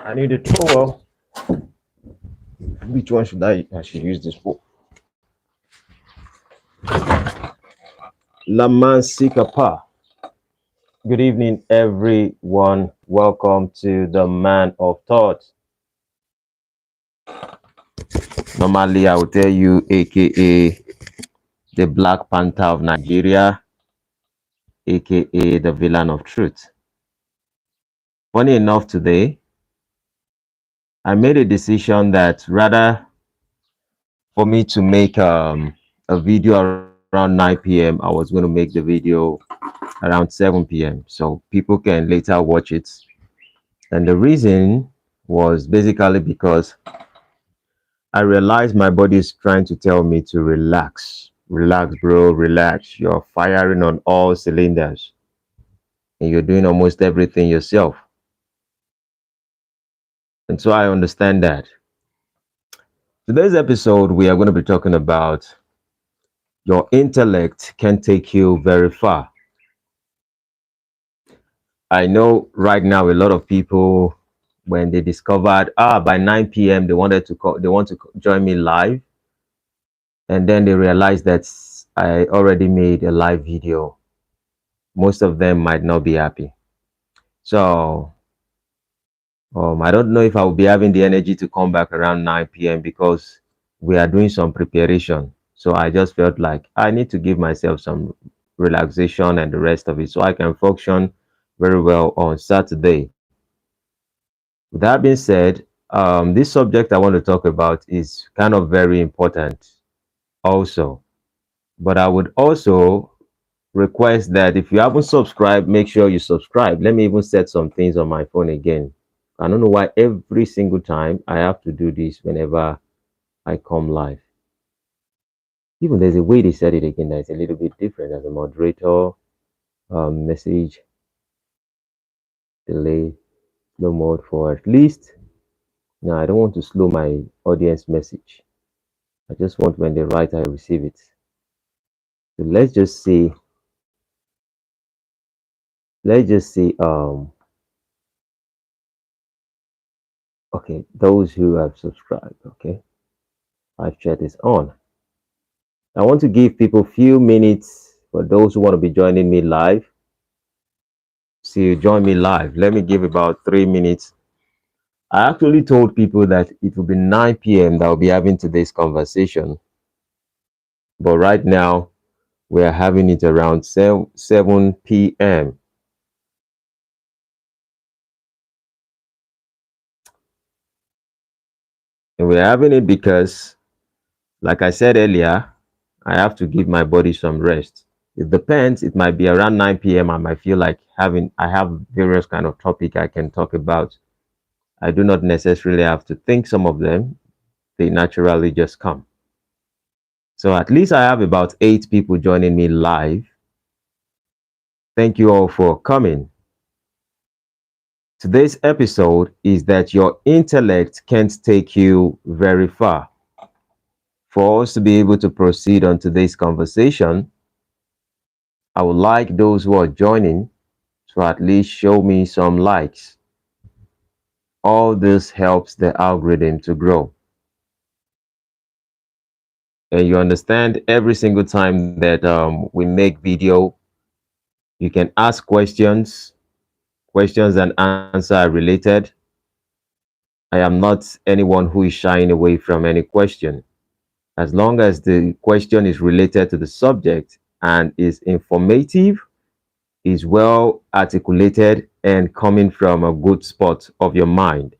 I need a towel. Which one should I should use this for? Laman Sikapa. Good evening, everyone. Welcome to the Man of Thought. Normally, I will tell you, aka the Black Panther of Nigeria, aka the Villain of Truth. Funny enough, today I made a decision that rather for me to make a video around 9 p.m., I was going to make the video around 7 p.m. so people can later watch it. And the reason was basically because I realized my body is trying to tell me to relax. Relax, bro, relax. You're firing on all cylinders and you're doing almost everything yourself. And so I understand that. Today's episode, we are going to be talking about your intellect can take you very far. I know right now a lot of people, when they discovered by 9 p.m. They want to join me live, and then they realized that I already made a live video. Most of them might not be happy. So I don't know if I will be having the energy to come back around 9 p.m. because we are doing some preparation. So I just felt like I need to give myself some relaxation and the rest of it so I can function very well on Saturday. With that being said, this subject I want to talk about is kind of very important also. But I would also request that if you haven't subscribed, make sure you subscribe. Let me even set some things on my phone again. I don't know why every single time I have to do this whenever I come live. Even there's a way they said it again that's a little bit different as a moderator, message, delay, slow mode for at least. No, I don't want to slow my audience message. I just want when they write, I receive it. So let's just say, okay, those who have subscribed, okay, live chat is on. I want to give people few minutes for those who want to be joining me live. See you join me live. Let me give about 3 minutes. I actually told people that it will be 9 p.m. that I'll be having today's conversation. But right now, we are having it around 7 p.m. And we're having it because, like I said earlier, I have to give my body some rest. It depends. It might be around 9 p.m. I might feel like I have various kind of topic I can talk about. I do not necessarily have to think some of them. They naturally just come. So at least I have about 8 people joining me live. Thank you all for coming. Today's episode is that your intellect can't take you very far. For us to be able to proceed on today's conversation, I would like those who are joining to at least show me some likes. All this helps the algorithm to grow. And you understand every single time that we make video, you can ask questions and answer are related. I am not anyone who is shying away from any question. As long as the question is related to the subject and is informative, is well articulated, and coming from a good spot of your mind.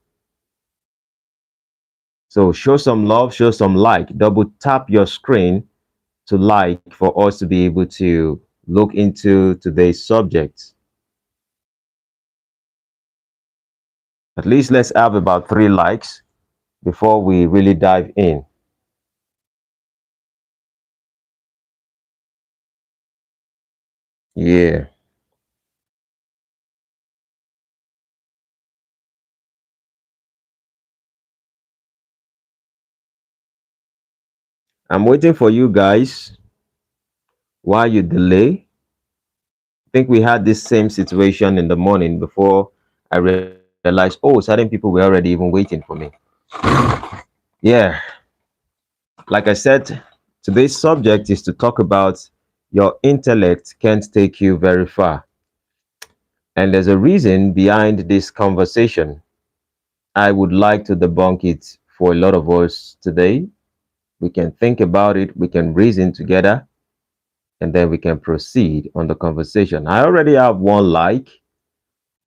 So show some love, show some like, double tap your screen to like for us to be able to look into today's subject. At least let's have about 3 likes before we really dive in. Yeah, I'm waiting for you guys. While you delay, I think we had this same situation in the morning before I realized realized, oh, certain people were already even waiting for me. Yeah, like I said, today's subject is to talk about your intellect can't take you very far. And there's a reason behind this conversation. I would like to debunk it for a lot of us today. We can think about it, we can reason together, and then we can proceed on the conversation. I already have one like.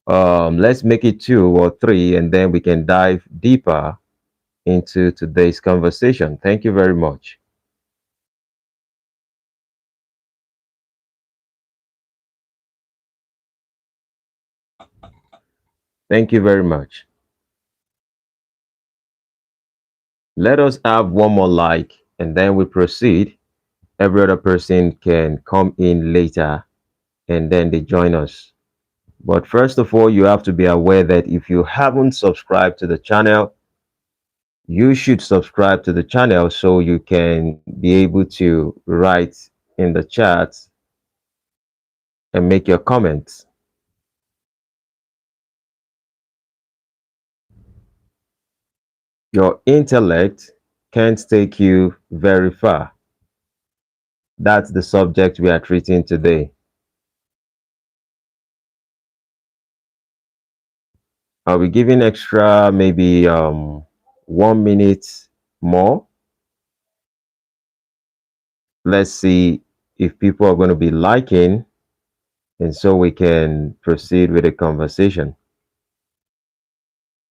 Let's make it two or three, and then we can dive deeper into today's conversation. Thank you very much. Thank you very much. Let us have one more like, and then we proceed. Every other person can come in later, and then they join us. But first of all, you have to be aware that if you haven't subscribed to the channel, you should subscribe to the channel so you can be able to write in the chat and make your comments. Your intellect can't take you very far. That's the subject we are treating today. I'll be giving extra maybe 1 minute more. Let's see if people are going to be liking, and so we can proceed with the conversation.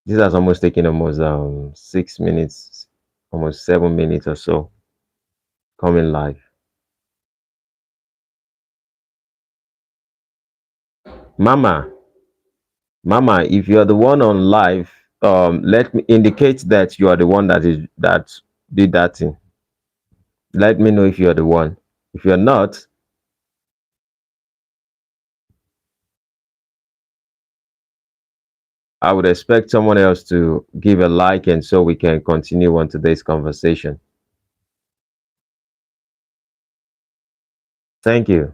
This has almost taken almost 6 minutes, almost 7 minutes or so coming live. Mama, Mama, if you're the one on live, let me indicate that you are the one that did that thing. Let me know if you're the one. If you're not, I would expect someone else to give a like, and so we can continue on today's conversation. Thank you.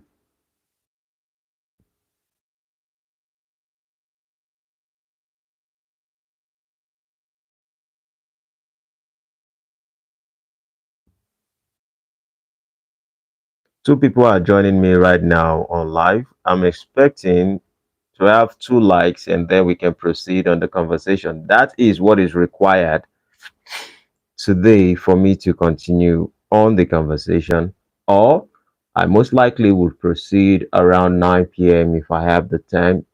Two people are joining me right now on live. I'm expecting to have two likes, and then we can proceed on the conversation. That is what is required today for me to continue on the conversation, or I most likely will proceed around 9 p.m. if I have the time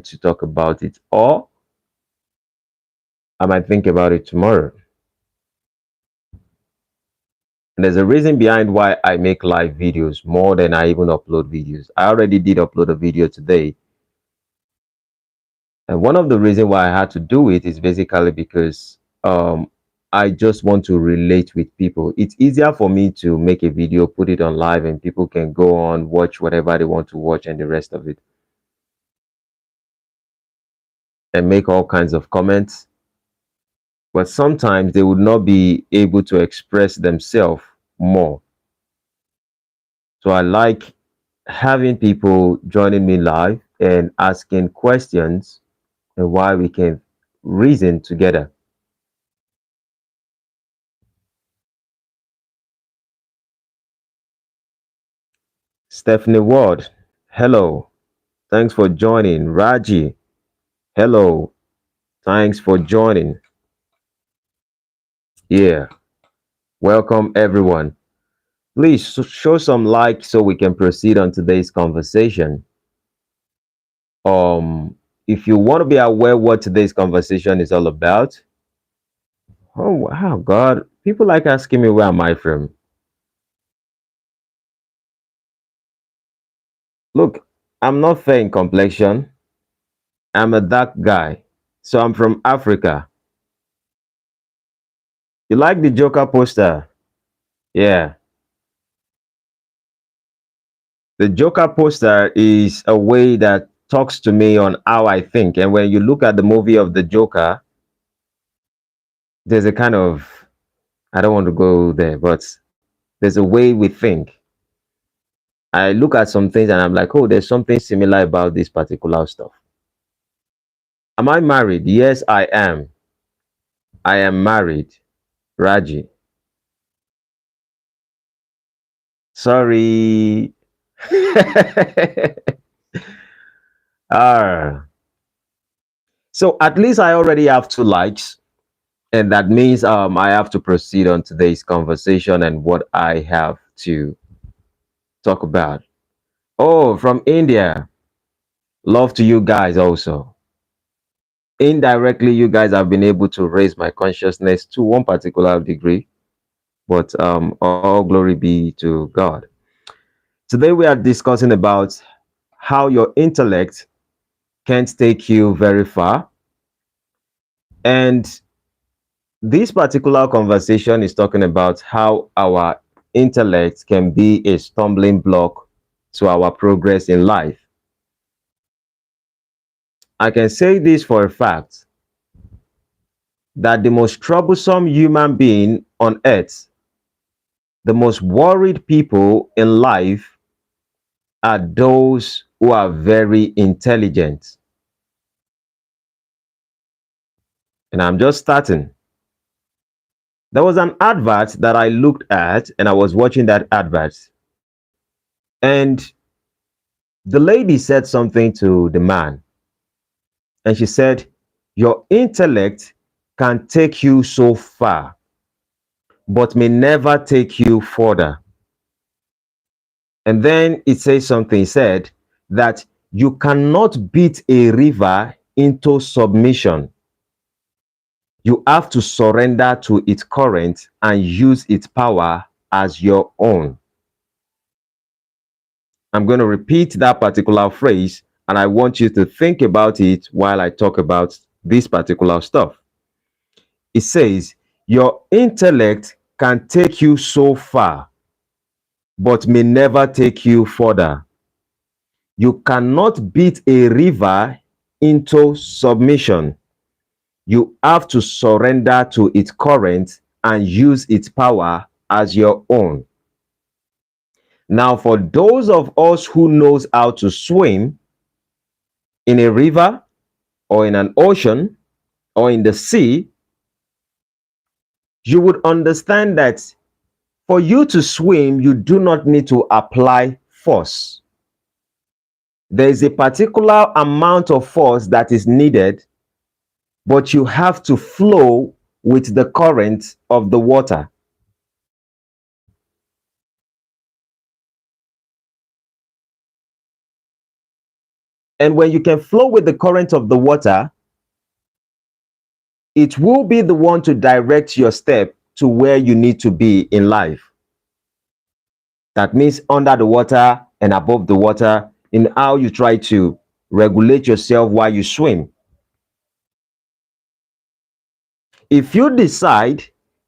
to talk about it, or I might think about it tomorrow. And there's a reason behind why I make live videos more than I even upload videos. I already did upload a video today. And one of the reasons why I had to do it is basically because I just want to relate with people. It's easier for me to make a video, put it on live, and people can go on, watch whatever they want to watch and the rest of it, and make all kinds of comments. But sometimes they would not be able to express themselves more. So I like having people joining me live and asking questions, and why we can reason together. Stephanie Ward, hello. Thanks for joining. Raji, hello. Thanks for joining. Yeah, welcome everyone. Please show some like so we can proceed on today's conversation. Um, if you want to be aware what today's conversation is all about, oh wow, God, people like asking me where am I from. Look, I'm not fair in complexion. I'm a dark guy, so I'm from Africa. You like the Joker poster? Yeah. The Joker poster is a way that talks to me on how I think. And when you look at the movie of the Joker, there's a kind of, I don't want to go there, but there's a way we think. I look at some things and I'm like, oh, there's something similar about this particular stuff. Am I married? Yes, I am. I am married. Raji. Sorry. Ah. So at least I already have 2 likes, and that means I have to proceed on today's conversation and what I have to talk about. Oh, from India. Love to you guys also. Indirectly, you guys have been able to raise my consciousness to one particular degree, but all glory be to God. Today we are discussing about how your intellect can't take you very far. And this particular conversation is talking about how our intellect can be a stumbling block to our progress in life. I can say this for a fact that the most troublesome human being on earth, the most worried people in life, are those who are very intelligent. And I'm just starting. There was an advert that I looked at, and I was watching that advert. And the lady said something to the man, and she said, your intellect can take you so far, but may never take you further. And then it says something, it said that you cannot beat a river into submission. You have to surrender to its current and use its power as your own. I'm going to repeat that particular phrase, and I want you to think about it while I talk about this particular stuff. It says, your intellect can take you so far, but may never take you further. You cannot beat a river into submission. You have to surrender to its current and use its power as your own. Now, for those of us who knows how to swim in a river or in an ocean or in the sea, you would understand that for you to swim, you do not need to apply force. There is a particular amount of force that is needed, but you have to flow with the current of the water. And when you can flow with the current of the water, it will be the one to direct your step to where you need to be in life. That means under the water and above the water, in how you try to regulate yourself while you swim. If you decide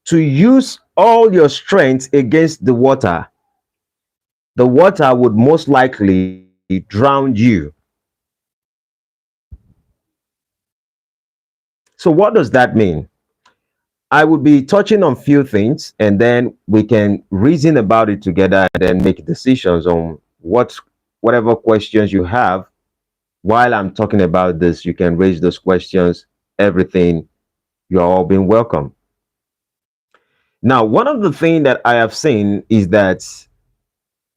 to use all your strength against the water would most likely drown you. So what does that mean? I would be touching on few things, and then we can reason about it together and then make decisions on whatever questions you have. While I'm talking about this, you can raise those questions, everything. You're all being welcome. Now, one of the things that I have seen is that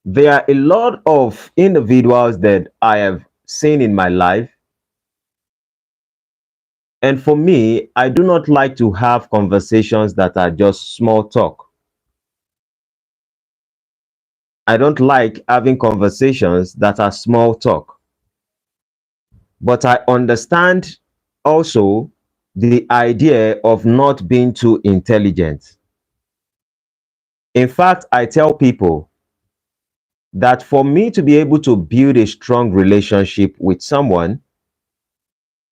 there are a lot of individuals that I have seen in my life. And for me, I do not like to have conversations that are just small talk. I don't like having conversations that are small talk. But I understand also the idea of not being too intelligent. In fact, I tell people that for me to be able to build a strong relationship with someone,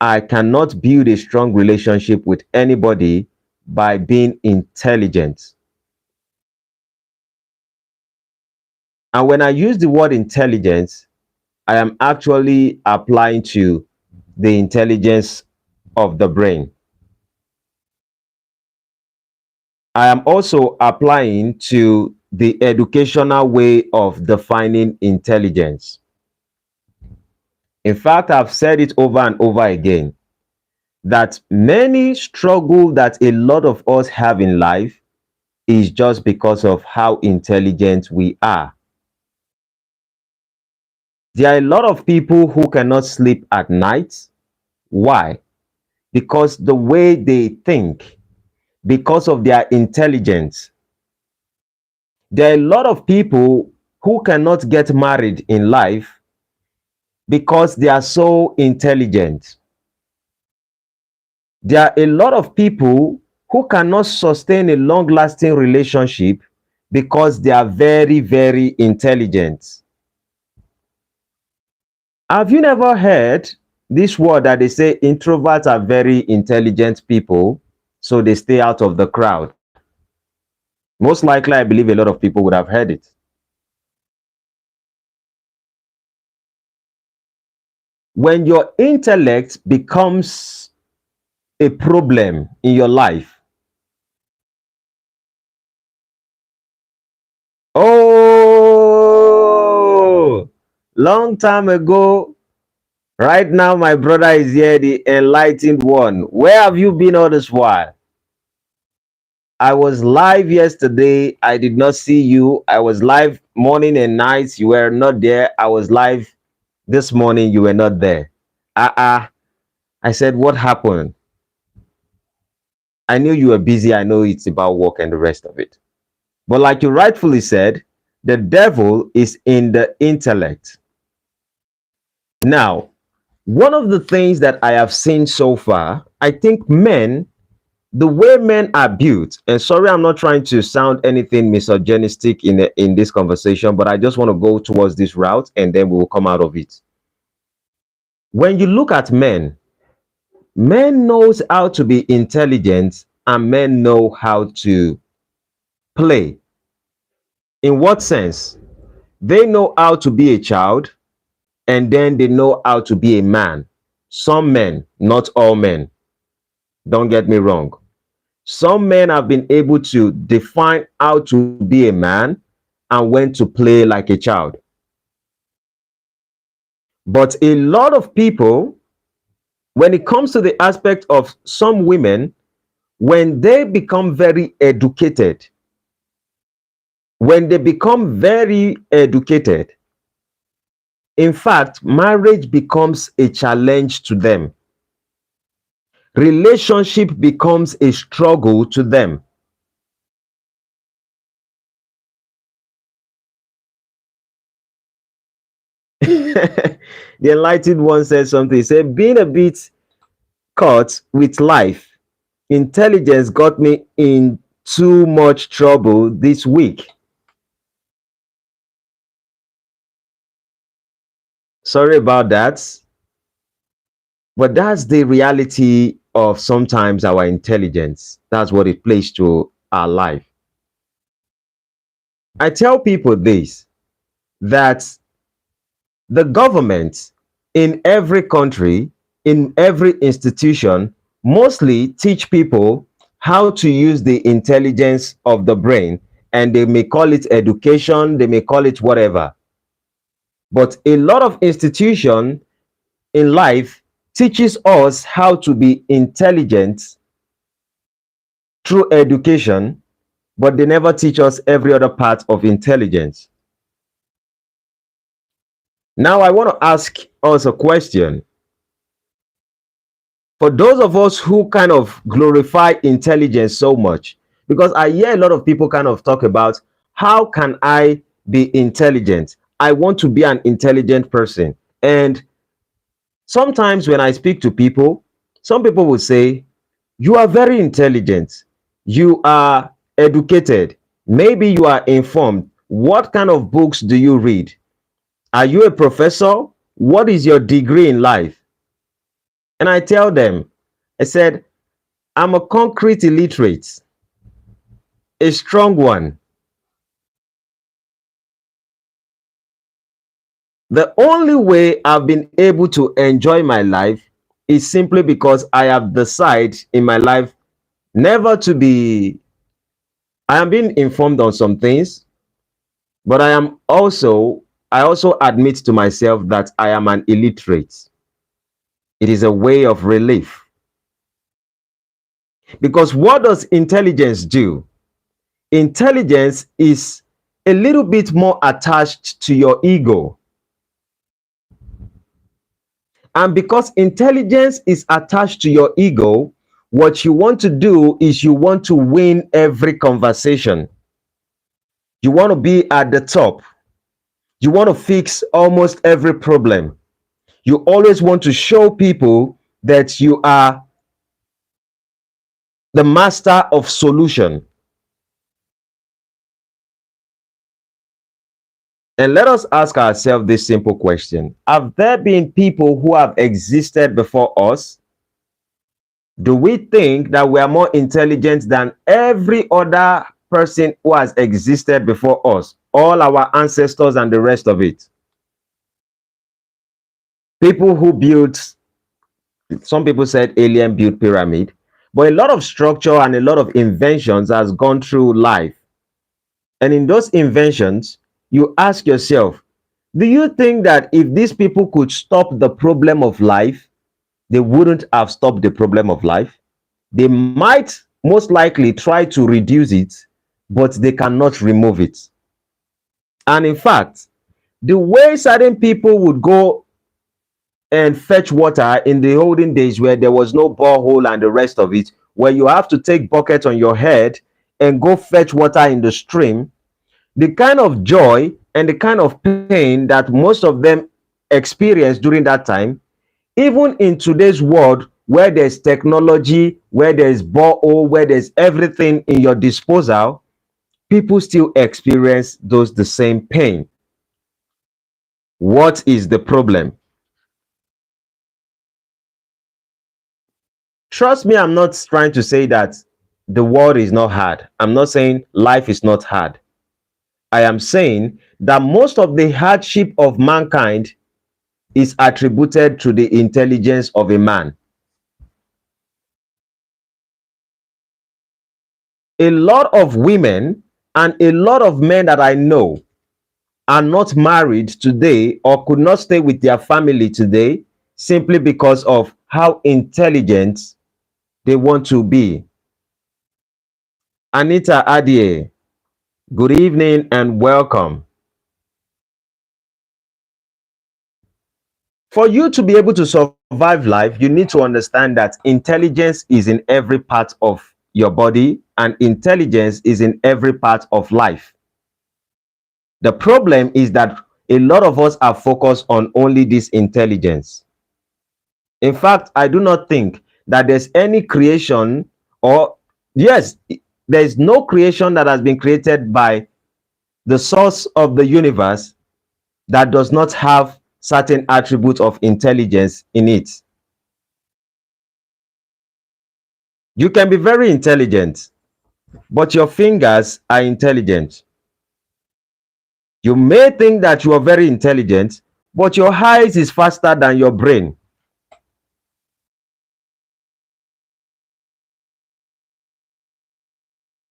I cannot build a strong relationship with anybody by being intelligent. And when I use the word intelligence, I am actually applying to the intelligence of the brain. I am also applying to the educational way of defining intelligence. In fact, I've said it over and over again that many struggle that a lot of us have in life is just because of how intelligent we are. There are a lot of people who cannot sleep at night. Why? Because the way they think, because of their intelligence. There are a lot of people who cannot get married in life because they are so intelligent. There are a lot of people who cannot sustain a long lasting relationship because they are very, very intelligent. Have you never heard this word that they say introverts are very intelligent people, so they stay out of the crowd? Most likely, I believe a lot of people would have heard it. When your intellect becomes a problem in your life, oh, long time ago, right now, my brother is here, the enlightened one. Where have you been all this while? I was live yesterday. I did not see you. I was live morning and nights. You were not there. I was live this morning. You were not there. I said, what happened? I knew you were busy. I know it's about work and the rest of it. But like you rightfully said, the devil is in the intellect. Now, one of the things that I have seen so far, I think men, the way men are built, and sorry, I'm not trying to sound anything misogynistic in this conversation, but I just want to go towards this route and then we will come out of it. When you look at men, men knows how to be intelligent and men know how to play. In what sense? They know how to be a child and then they know how to be a man. Some men, not all men. Don't get me wrong. Some men have been able to define how to be a man and when to play like a child. But a lot of people, when it comes to the aspect of some women, when they become very educated, in fact, marriage becomes a challenge to them. Relationship becomes a struggle to them. The enlightened one said something. He said, being a bit caught with life, intelligence got me in too much trouble this week. Sorry about that. But that's the reality of sometimes our intelligence. That's what it plays to our life. I tell people this, that the government in every country, in every institution, mostly teach people how to use the intelligence of the brain, and they may call it education, they may call it whatever. But a lot of institution in life teaches us how to be intelligent through education, but they never teach us every other part of intelligence. Now, I want to ask us a question. For those of us who kind of glorify intelligence so much, because I hear a lot of people kind of talk about how can I be intelligent? I want to be an intelligent person. And sometimes when I speak to people, some people will say, you are very intelligent. You are educated. Maybe you are informed. What kind of books do you read? Are you a professor? What is your degree in life? And I tell them, I said, I'm a concrete illiterate, a strong one. The only way I've been able to enjoy my life is simply because I have decided in my life never to be, I am being informed on some things, but I also admit to myself that I am an illiterate. It is a way of relief. Because what does intelligence do? Intelligence is a little bit more attached to your ego. And because intelligence is attached to your ego, what you want to do is you want to win every conversation. You want to be at the top. You want to fix almost every problem. You always want to show people that you are the master of solution. And let us ask ourselves this simple question. Have there been people who have existed before us? Do we think that we are more intelligent than every other person who has existed before us? All our ancestors and the rest of it. People who built, some people said alien built pyramid, but a lot of structure and a lot of inventions has gone through life. And in those inventions, you ask yourself, do you think that if these people could stop the problem of life, they wouldn't have stopped the problem of life? They might most likely try to reduce it, but they cannot remove it. And in fact, the way certain people would go and fetch water in the olden days where there was no borehole and the rest of it, where you have to take bucket on your head and go fetch water in the stream, the kind of joy and the kind of pain that most of them experienced during that time, even in today's world where there's technology, where there's borehole, where there's everything in your disposal, people still experience the same pain. What is the problem? Trust me, I'm not trying to say that the world is not hard. I'm not saying life is not hard. I am saying that most of the hardship of mankind is attributed to the intelligence of a man. A lot of women and a lot of men that I know are not married today or could not stay with their family today simply because of how intelligent they want to be. Anita Adie, good evening and welcome. For you to be able to survive life, you need to understand that intelligence is in every part of your body and intelligence is in every part of life. The problem is that a lot of us are focused on only this intelligence. In fact, I do not think that there's any creation, or yes, there is no creation that has been created by the source of the universe that does not have certain attributes of intelligence in it. You can be very intelligent, but your fingers are intelligent. You may think that you are very intelligent, but your eyes is faster than your brain.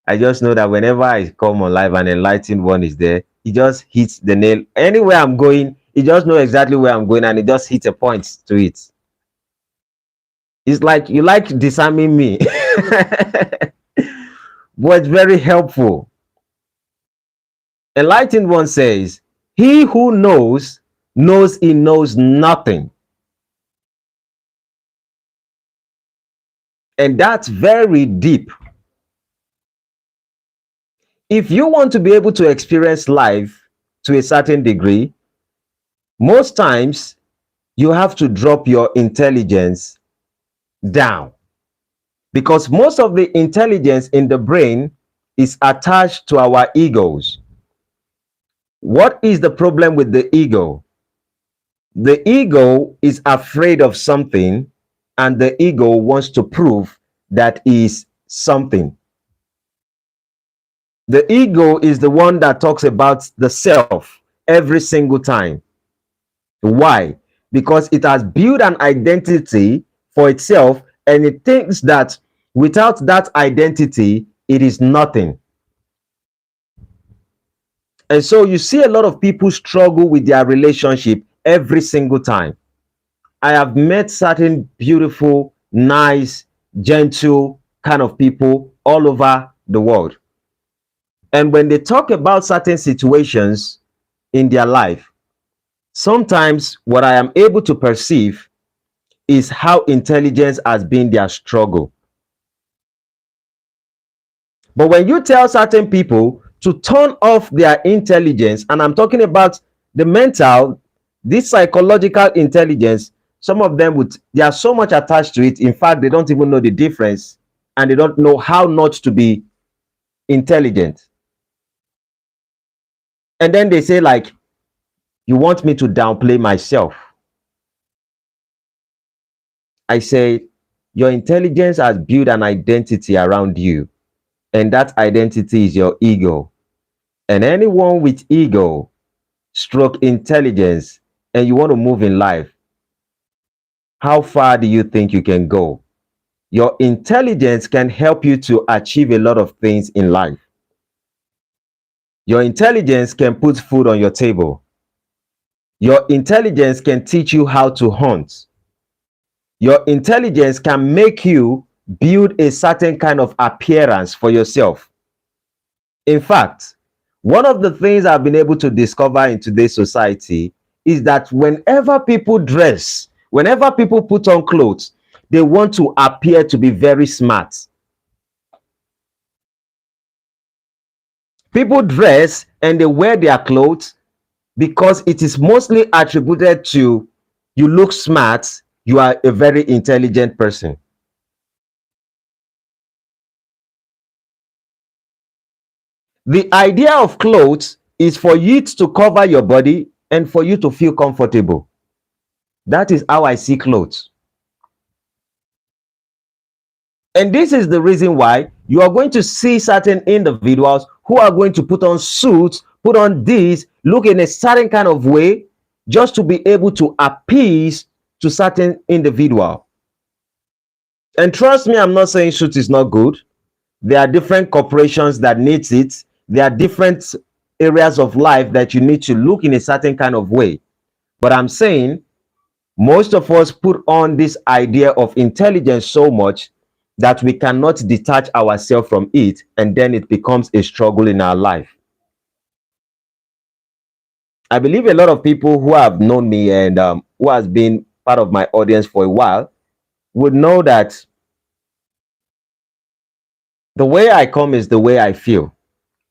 I just know that whenever I come on live and enlightened one is there, he just hits the nail. Anywhere I'm going, he just knows exactly where I'm going and he just hits a point to it. It's like you like disarming me. But it's very helpful. Enlightened one says, he who knows he knows nothing. And that's very deep. If you want to be able to experience life to a certain degree, most times you have to drop your intelligence down, because most of the intelligence in the brain is attached to our egos. What is the problem with the ego? The ego is afraid of something and the ego wants to prove that is something. The ego is the one that talks about the self every single time. Why? Because it has built an identity for itself and it thinks that without that identity, it is nothing. And so you see a lot of people struggle with their relationship every single time. I have met certain beautiful, nice, gentle, kind of people all over the world. And when they talk about certain situations in their life, sometimes what I am able to perceive is how intelligence has been their struggle. But when you tell certain people to turn off their intelligence, and I'm talking about the mental, this psychological intelligence, some of them would, they are so much attached to it. In fact, they don't even know the difference and they don't know how not to be intelligent. And then they say, like, you want me to downplay myself. I say, your intelligence has built an identity around you, and that identity is your ego. And anyone with ego stroke intelligence and you want to move in life, how far do you think you can go? Your intelligence can help you to achieve a lot of things in life. Your intelligence can put food on your table. Your intelligence can teach you how to hunt. Your intelligence can make you build a certain kind of appearance for yourself. In fact, one of the things I've been able to discover in today's society is that whenever people dress, whenever people put on clothes, they want to appear to be very smart. People dress and they wear their clothes because it is mostly attributed to you look smart, you are a very intelligent person. The idea of clothes is for you to cover your body and for you to feel comfortable. That is how I see clothes. And this is the reason why you are going to see certain individuals who are going to put on suits, put on this, look in a certain kind of way, just to be able to appease to certain individual. And trust me, I'm not saying suit is not good. There are different corporations that needs it. There are different areas of life that you need to look in a certain kind of way. But I'm saying most of us put on this idea of intelligence so much that we cannot detach ourselves from it, and then it becomes a struggle in our life. I believe a lot of people who have known me and who has been part of my audience for a while would know that the way I come is the way I feel.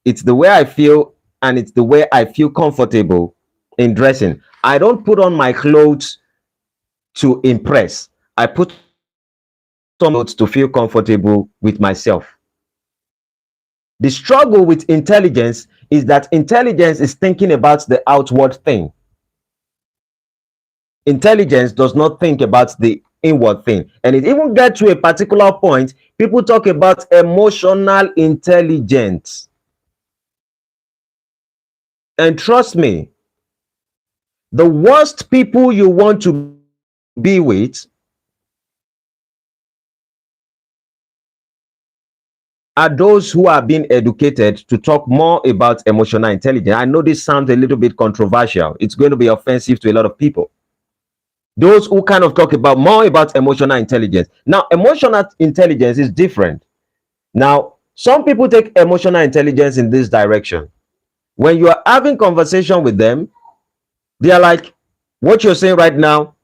It's the way I feel, and it's the way I feel comfortable in dressing. I don't put on my clothes to impress. I put on clothes to feel comfortable with myself. The struggle with intelligence is that intelligence is thinking about the outward thing. Intelligence does not think about the inward thing. And it even gets to a particular point, people talk about emotional intelligence. And trust me, the worst people you want to be with are those who are being educated to talk more about emotional intelligence. I know this sounds a little bit controversial. It's going to be offensive to a lot of people. Those who kind of talk about more about emotional intelligence. Now, emotional intelligence is different. Now, some people take emotional intelligence in this direction. When you are having conversation with them, they are like, what you're saying right now,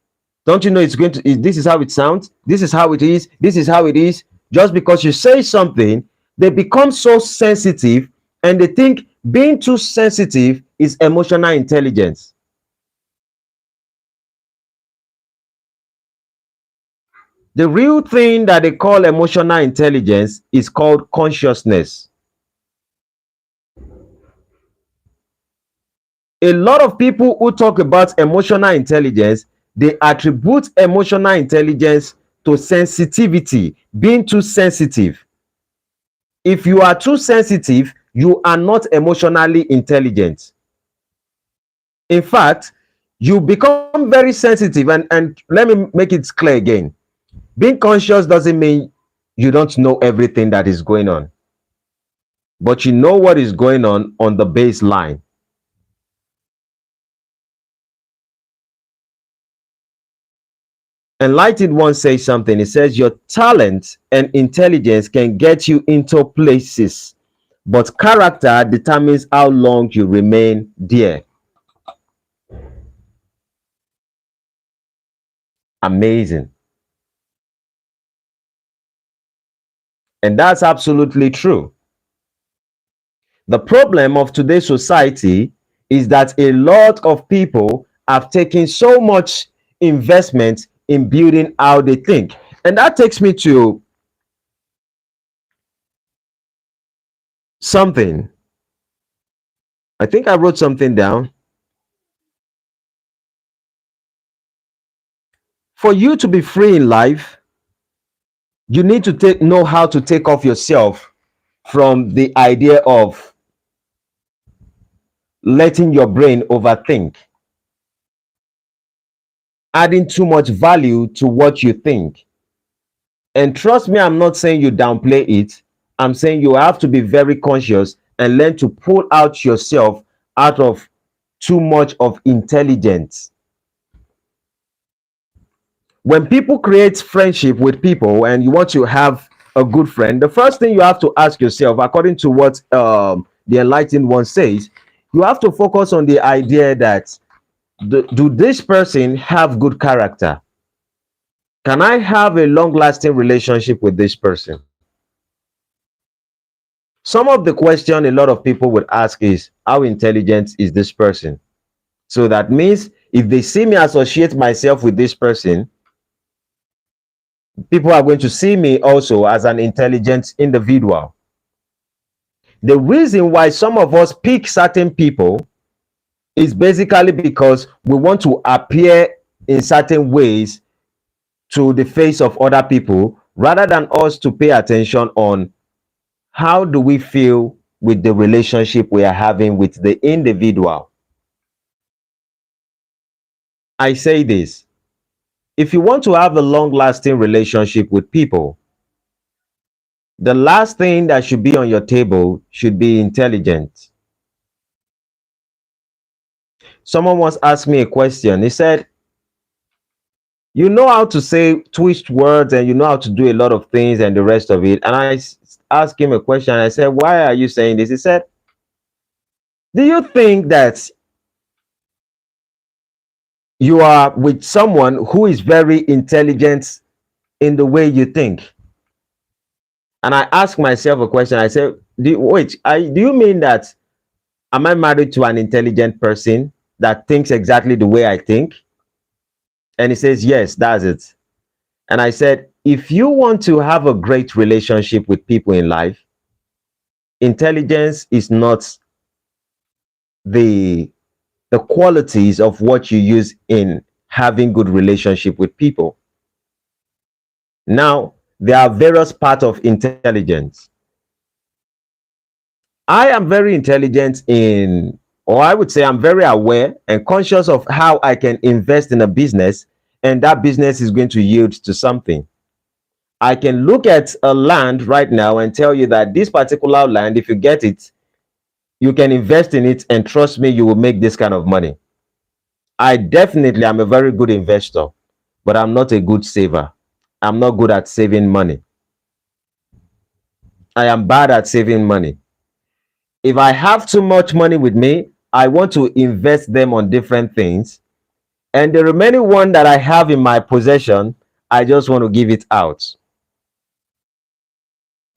don't you know it's going to, this is how it sounds, this is how it is, this is how it is. Just because you say something, they become so sensitive and they think being too sensitive is emotional intelligence. The real thing that they call emotional intelligence is called consciousness. A lot of people who talk about emotional intelligence, they attribute emotional intelligence to sensitivity, being too sensitive. If you are too sensitive, you are not emotionally intelligent. In fact, you become very sensitive, and let me make it clear again. Being conscious doesn't mean you don't know everything that is going on, but you know what is going on the baseline. Enlightened one says something. It says, your talent and intelligence can get you into places, but character determines how long you remain there. Amazing. And that's absolutely true. The problem of today's society is that a lot of people have taken so much investment in building how they think. And that takes me to something. I think I wrote something down. For you to be free in life, you need to know how to take off yourself from the idea of letting your brain overthink, adding too much value to what you think. And trust me, I'm not saying you downplay it. I'm saying you have to be very conscious and learn to pull out yourself out of too much of intelligence. When people create friendship with people and you want to have a good friend, the first thing you have to ask yourself, according to what the enlightened one says, you have to focus on the idea that do this person have good character? Can I have a long-lasting relationship with this person? Some of the question a lot of people would ask is, how intelligent is this person? So that means if they see me associate myself with this person, people are going to see me also as an intelligent individual. The reason why some of us pick certain people is basically because we want to appear in certain ways to the face of other people, rather than us to pay attention on how do we feel with the relationship we are having with the individual. I say this, if you want to have a long-lasting relationship with people, the last thing that should be on your table should be intelligent. Someone once asked me a question. He said, you know how to say twist words and you know how to do a lot of things and the rest of it. And I asked him a question. I said, why are you saying this? He said, do you think that you are with someone who is very intelligent in the way you think? And I asked myself a question. I said, do you mean that, am I married to an intelligent person that thinks exactly the way I think? And he says, yes, that's it. And I said, if you want to have a great relationship with people in life, intelligence is not the qualities of what you use in having good relationship with people. Now, there are various parts of intelligence. I am very intelligent in, or I would say I'm very aware and conscious of how I can invest in a business and that business is going to yield to something. I can look at a land right now and tell you that this particular land, if you get it, you can invest in it and trust me, you will make this kind of money. I definitely am a very good investor, but I'm not a good saver. I'm not good at saving money. I am bad at saving money. If I have too much money with me, I want to invest them on different things. And the remaining one that I have in my possession, I just want to give it out.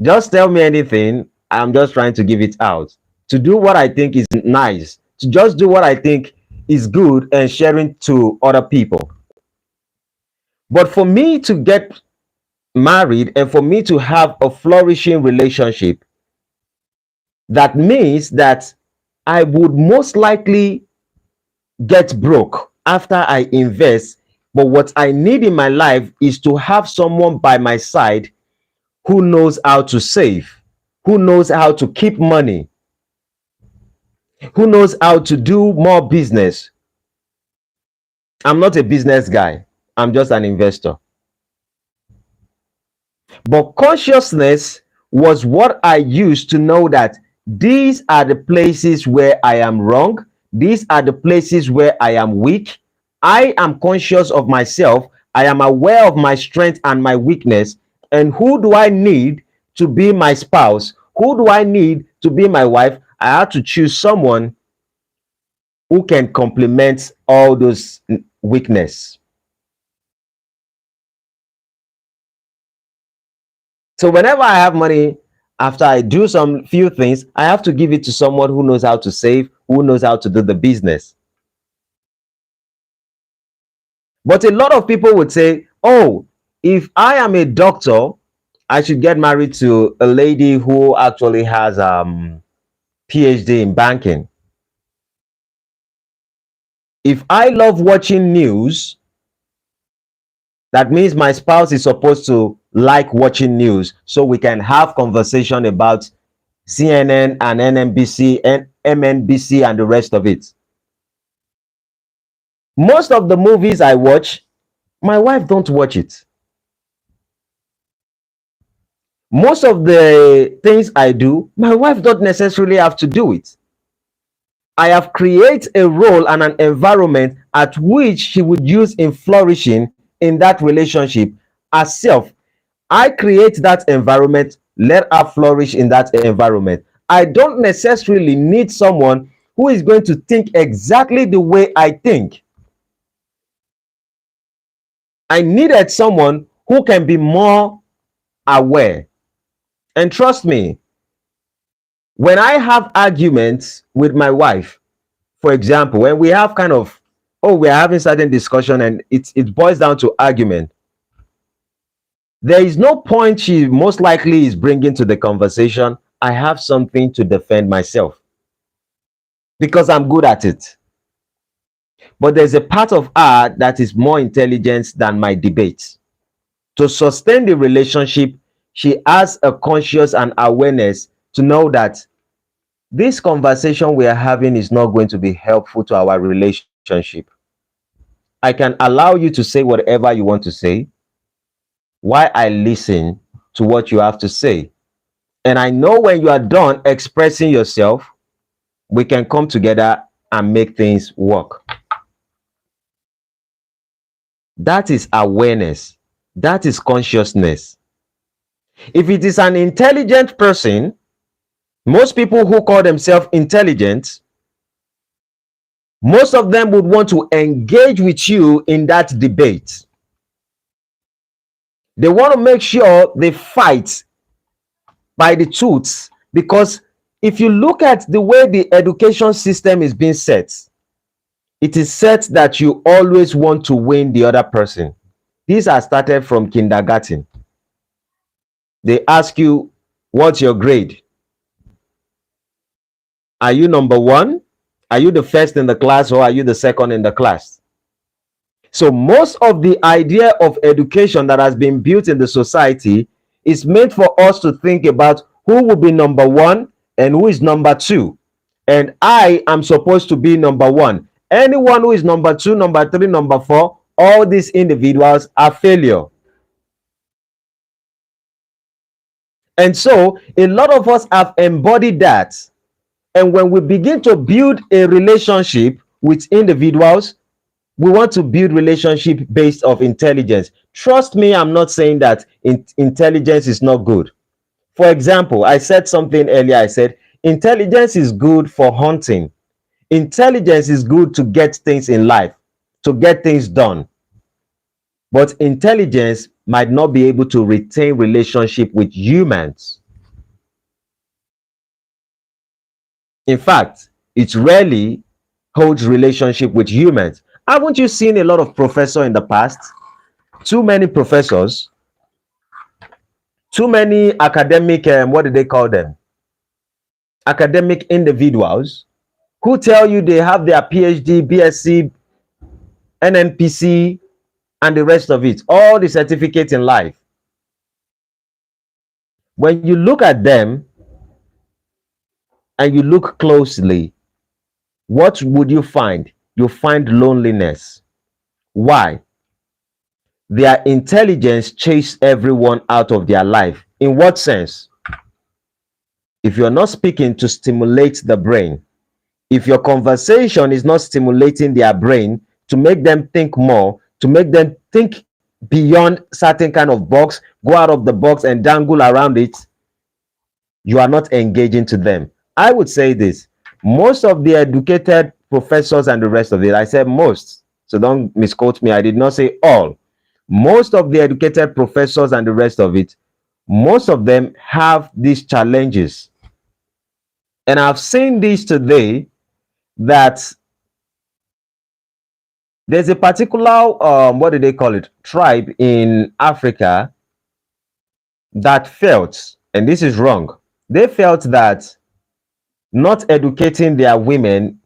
Just tell me anything. I'm just trying to give it out. To do what I think is nice. To just do what I think is good and sharing to other people. But for me to get married and for me to have a flourishing relationship, that means that I would most likely get broke after I invest. But what I need in my life is to have someone by my side who knows how to save, who knows how to keep money, who knows how to do more business. I'm not a business guy. I'm just an investor. But consciousness was what I used to know that these are the places where I am wrong. These are the places where I am weak. I am conscious of myself. I am aware of my strength and my weakness. And who do I need to be my spouse? Who do I need to be my wife? I have to choose someone who can complement all those weakness. So whenever I have money, after I do some few things, I have to give it to someone who knows how to save, who knows how to do the business. But a lot of people would say, oh, if I am a doctor, I should get married to a lady who actually has PhD in banking. If I love watching news, that means my spouse is supposed to like watching news so we can have conversation about CNN and NNBC and MNBC and the rest of it. Most of the movies I watch, my wife don't watch it. Most of the things I do, my wife don't necessarily have to do it. I have created a role and an environment at which she would use in flourishing in that relationship herself. I create that environment, let her flourish in that environment. I don't necessarily need someone who is going to think exactly the way I think. I needed someone who can be more aware. And trust me, when I have arguments with my wife, for example, when we have kind of, oh, we're having certain discussion and it boils down to argument, there is no point she most likely is bringing to the conversation. I have something to defend myself because I'm good at it. But there's a part of her that is more intelligent than my debate. To sustain the relationship, she has a conscious and awareness to know that this conversation we are having is not going to be helpful to our relationship. I can allow you to say whatever you want to say while I listen to what you have to say. And I know when you are done expressing yourself, we can come together and make things work. That is awareness. That is consciousness. If it is an intelligent person, most people who call themselves intelligent, most of them would want to engage with you in that debate. They want to make sure they fight by the truths, because if you look at the way the education system is being set, it is set that you always want to win the other person. These are started from kindergarten. They ask you, what's your grade? Are you number one? Are you the first in the class, or are you the second in the class? So most of the idea of education that has been built in the society is meant for us to think about who will be number one and who is number two. And I am supposed to be number one. Anyone who is number two, number three, number four, all these individuals are failure. And so a lot of us have embodied that. And when we begin to build a relationship with individuals, we want to build relationship based of intelligence. Trust me, I'm not saying that intelligence is not good. For example, I said something earlier. I said intelligence is good for hunting. Intelligence is good to get things in life, to get things done. But intelligence might not be able to retain relationship with humans. In fact, it rarely holds relationship with humans. Haven't you seen a lot of professors in the past? Too many professors, too many academic, what do they call them? Academic individuals who tell you they have their PhD, BSc, NNPC, and the rest of it, all the certificates in life. When you look at them and you look closely, what would you find? You find loneliness. Why? Their intelligence chased everyone out of their life. In what sense? If you're not speaking to stimulate the brain, if your conversation is not stimulating their brain to make them think more, to make them think beyond certain kind of box, go out of the box and dangle around it, you are not engaging to them. I would say this: most of the educated professors and the rest of it, I said most, so don't misquote me, I did not say all. Most of the educated professors and the rest of it, most of them have these challenges. And I've seen this today, that there's a particular, what do they call it, tribe in Africa that felt, and this is wrong, they felt that not educating their women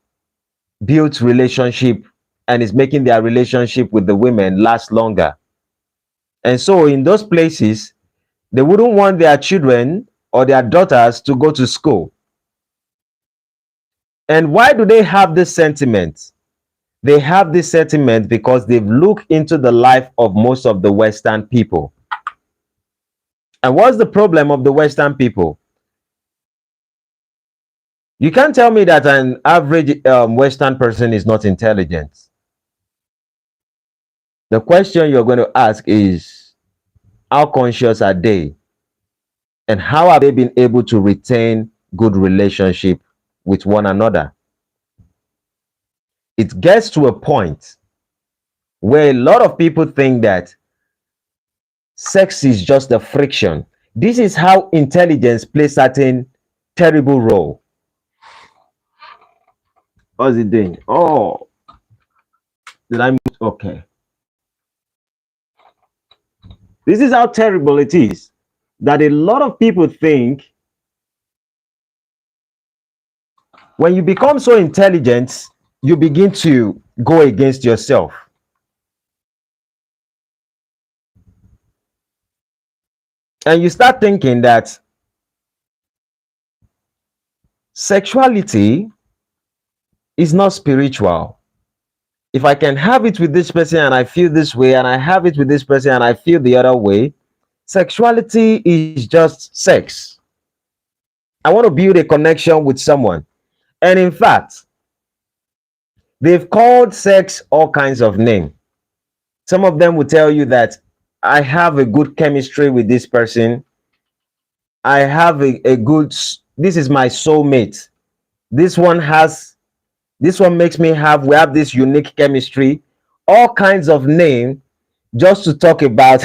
builds relationship and is making their relationship with the women last longer. And so in those places, they wouldn't want their children or their daughters to go to school. And why do they have this sentiment? They have this sentiment because they've looked into the life of most of the Western people. And what's the problem of the Western people? You can't tell me that an average Western person is not intelligent. The question you're going to ask is, how conscious are they? And how have they been able to retain good relationship with one another? It gets to a point where a lot of people think that sex is just a friction. This is how intelligence plays certain terrible role. What's it doing? Oh, did I move? Okay. This is how terrible it is, that a lot of people think when you become so intelligent, you begin to go against yourself. And you start thinking that sexuality is not spiritual. If I can have it with this person and I feel this way, and I have it with this person and I feel the other way, sexuality is just sex. I want to build a connection with someone. And in fact, they've called sex all kinds of names. Some of them will tell you that I have a good chemistry with this person. I have a good, this is my soulmate. This one makes me have, we have this unique chemistry. All kinds of names just to talk about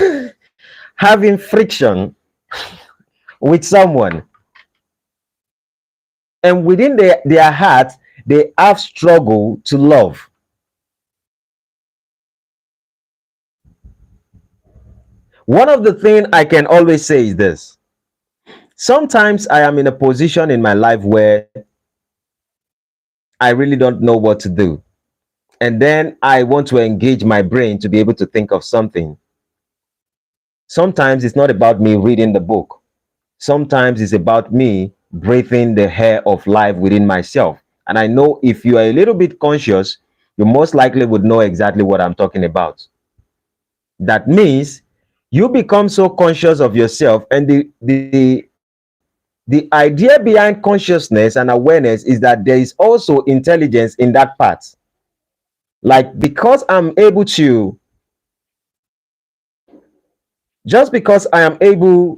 having friction with someone. And within their heart, they have struggle to love. One of the things I can always say is this: sometimes I am in a position in my life where I really don't know what to do. And then I want to engage my brain to be able to think of something. Sometimes it's not about me reading the book. Sometimes it's about me breathing the air of life within myself. And I know if you are a little bit conscious, you most likely would know exactly what I'm talking about. That means you become so conscious of yourself, and the idea behind consciousness and awareness is that there is also intelligence in that part. Like, because I'm able to, just because I am able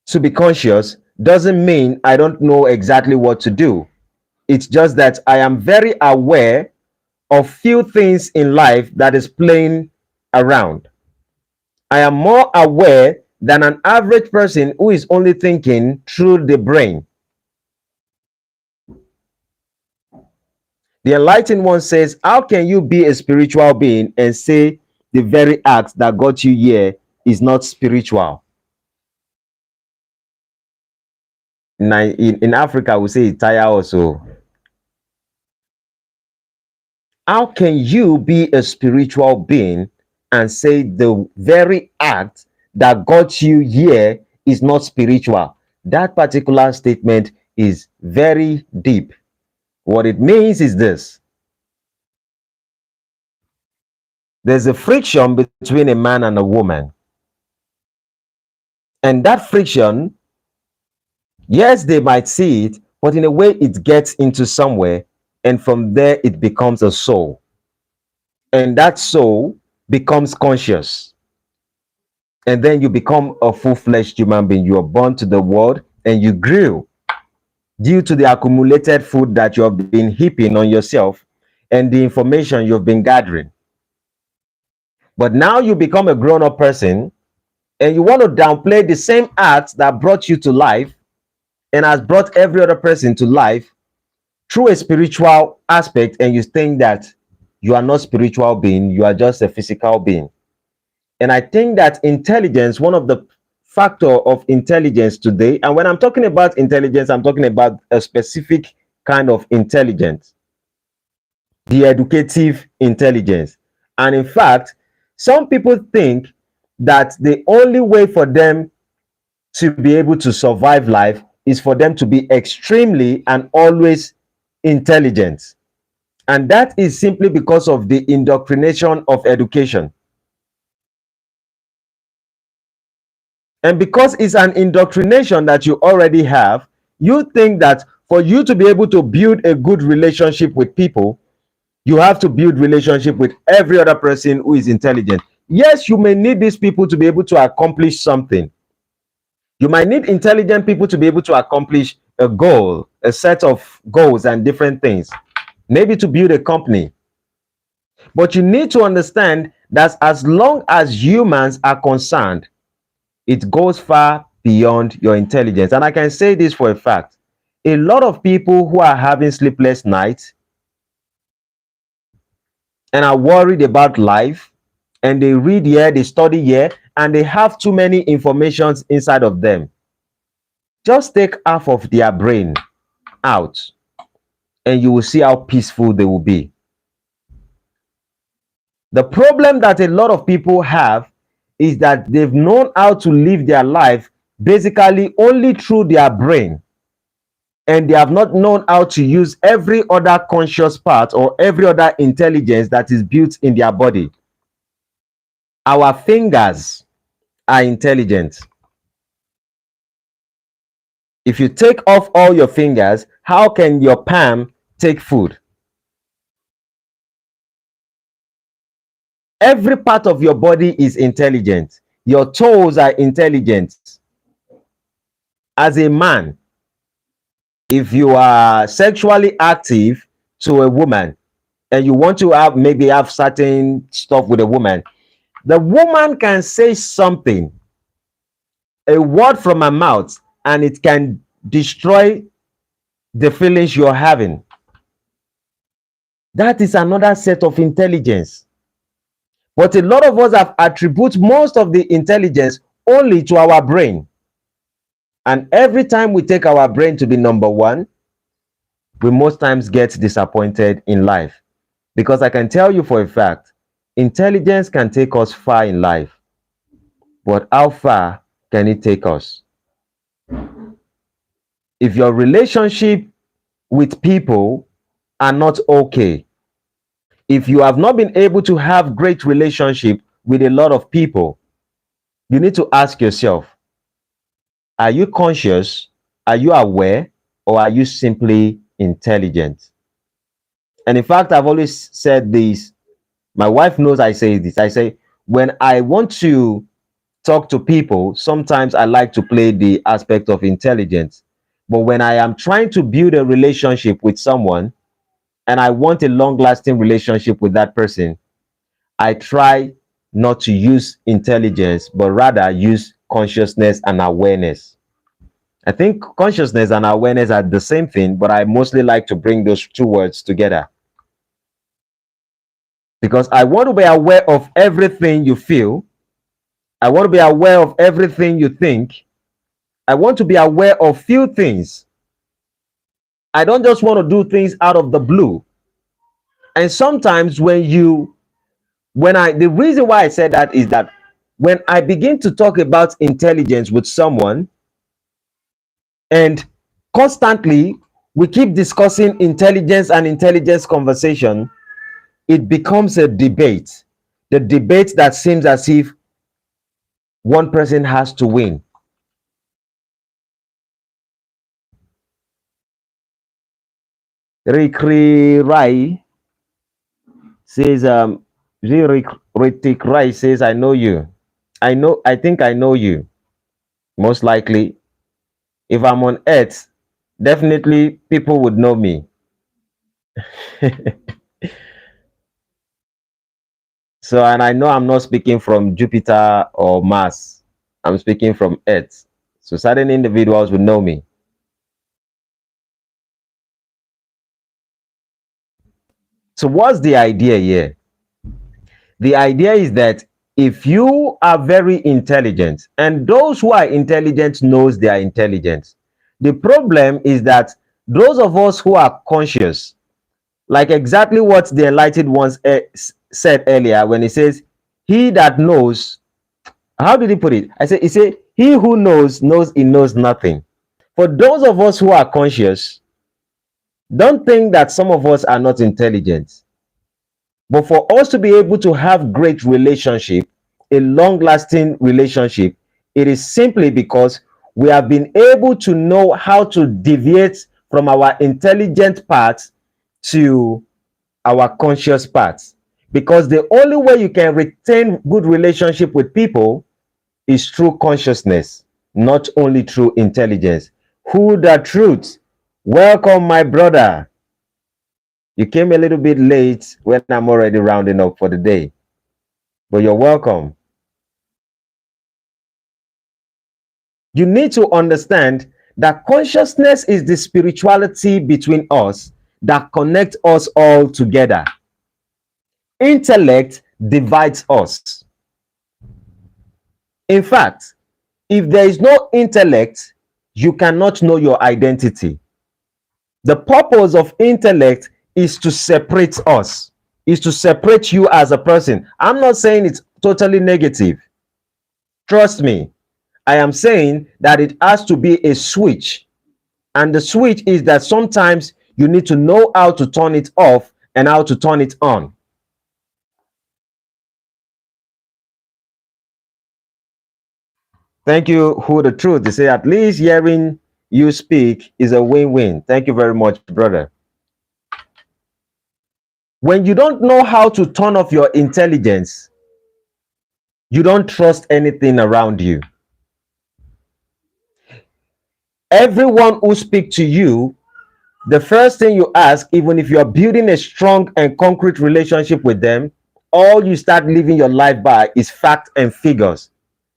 to be conscious doesn't mean I don't know exactly what to do. It's just that I am very aware of few things in life that is playing around. I am more aware than an average person who is only thinking through the brain. The enlightened one says, how can you be a spiritual being and say the very act that got you here is not spiritual? In Africa, we say tire also. How can you be a spiritual being and say the very act that got you here is not spiritual? That particular statement is very deep. What it means is this: there's a friction between a man and a woman. And that friction, yes, they might see it, but in a way it gets into somewhere, and from there it becomes a soul. And that soul becomes conscious. And then you become a full-fledged human being. You are born to the world and you grew due to the accumulated food that you have been heaping on yourself and the information you've been gathering. But now you become a grown-up person and you want to downplay the same act that brought you to life and has brought every other person to life through a spiritual aspect, and you think that you are not spiritual being, you are just a physical being. And I think that intelligence, one of the factor of intelligence today, and when I'm talking about intelligence, I'm talking about a specific kind of intelligence, the educative intelligence. And in fact, some people think that the only way for them to be able to survive life is for them to be extremely and always intelligent. And that is simply because of the indoctrination of education. And because it's an indoctrination that you already have, you think that for you to be able to build a good relationship with people, you have to build relationship with every other person who is intelligent. Yes, you may need these people to be able to accomplish something. You might need intelligent people to be able to accomplish a goal, a set of goals and different things, maybe to build a company. But you need to understand that as long as humans are concerned, it goes far beyond your intelligence. And I can say this for a fact. A lot of people who are having sleepless nights and are worried about life, and they read here, they study here, and they have too many informations inside of them. Just take half of their brain out, and you will see how peaceful they will be. The problem that a lot of people have is that they've known how to live their life basically only through their brain, and they have not known how to use every other conscious part or every other intelligence that is built in their body. Our fingers are intelligent. If you take off all your fingers, how can your palm take food? Every part of your body is intelligent. Your toes are intelligent. As a man, if you are sexually active to a woman and you want to have maybe have certain stuff with a woman, the woman can say something, a word from her mouth, and it can destroy the feelings you're having. That is another set of intelligence. But a lot of us have attribute most of the intelligence only to our brain. And every time we take our brain to be number one, we most times get disappointed in life. Because I can tell you for a fact, intelligence can take us far in life. But how far can it take us? If your relationship with people are not okay, if you have not been able to have great relationship with a lot of people, you need to ask yourself, are you conscious? Are you aware? Or are you simply intelligent? And in fact, I've always said this. My wife knows I say this. I say, when I want to talk to people, sometimes I like to play the aspect of intelligence. But when I am trying to build a relationship with someone and I want a long lasting relationship with that person, I try not to use intelligence, but rather use consciousness and awareness. I think consciousness and awareness are the same thing, but I mostly like to bring those two words together because I want to be aware of everything you feel. I want to be aware of everything you think. I want to be aware of few things. I don't just want to do things out of the blue. And sometimes the reason why I said that is that when I begin to talk about intelligence with someone and constantly we keep discussing intelligence and intelligence conversation, it becomes a debate. The debate that seems as if one person has to win. Rikri Rai says, Ritik Rai says, I know you. I think I know you. Most likely, if I'm on Earth, definitely people would know me. So, and I know I'm not speaking from Jupiter or Mars. I'm speaking from Earth. So, certain individuals would know me. So, what's the idea here? The idea is that if you are very intelligent, and those who are intelligent knows they are intelligent, the problem is that those of us who are conscious, like exactly what the enlightened ones said earlier when he says, he that knows, how did he put it? He said, he who knows he knows nothing. For those of us who are conscious, don't think that some of us are not intelligent. But for us to be able to have great relationship, a long-lasting relationship, it is simply because we have been able to know how to deviate from our intelligent parts to our conscious parts. Because the only way you can retain good relationship with people is through consciousness, not only through intelligence. Who the truth? Welcome, my brother. You came a little bit late when I'm already rounding up for the day, but you're welcome. You need to understand that consciousness is the spirituality between us that connects us all together. Intellect divides us. In fact, if there is no intellect, you cannot know your identity. The purpose of intellect is to separate us, is to separate you as a person. I'm not saying it's totally negative. Trust me, I am saying that it has to be a switch. And the switch is that sometimes you need to know how to turn it off and how to turn it on. Thank you, Who the Truth. They say at least hearing you speak is a win-win. Thank you very much, brother. When you don't know how to turn off your intelligence, you don't trust anything around you. Everyone who speaks to you, the first thing you ask, even if you are building a strong and concrete relationship with them, all you start living your life by is facts and figures.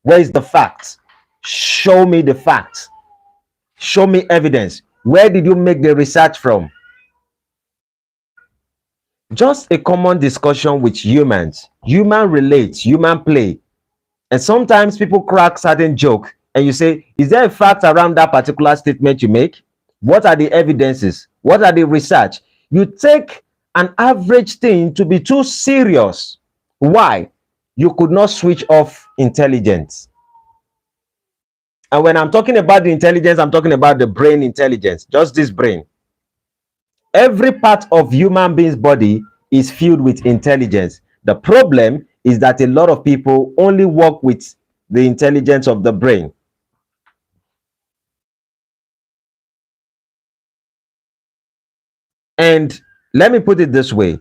Where is the facts? Show me the facts. Show me evidence. Where did you make the research from? Just a common discussion with humans. Human relates, human play. And sometimes people crack certain joke and you say, is there a fact around that particular statement you make? What are the evidences? What are the research? You take an average thing to be too serious. Why? You could not switch off intelligence. And when I'm talking about the intelligence, I'm talking about the brain intelligence, just this brain. Every part of human being's body is filled with intelligence. The problem is that a lot of people only work with the intelligence of the brain. And let me put it this way.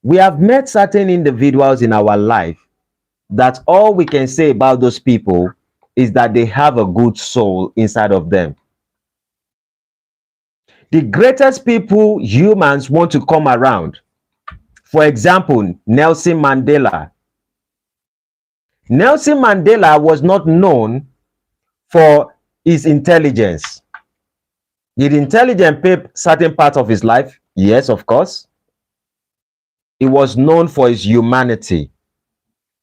We have met certain individuals in our life that all we can say about those people is that they have a good soul inside of them. The greatest people humans want to come around, for example, Nelson Mandela. Nelson Mandela was not known for his intelligence. Did intelligence play certain part of his life? Yes, of course. He was known for his humanity.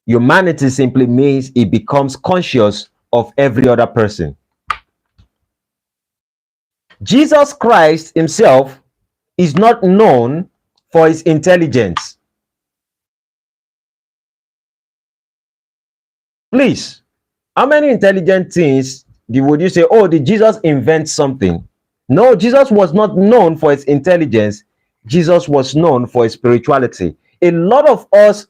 Humanity simply means he becomes conscious of every other person. Jesus Christ himself is not known for his intelligence. Please, how many intelligent things would you say, oh, did Jesus invent something? No, Jesus was not known for his intelligence. Jesus was known for his spirituality. A lot of us,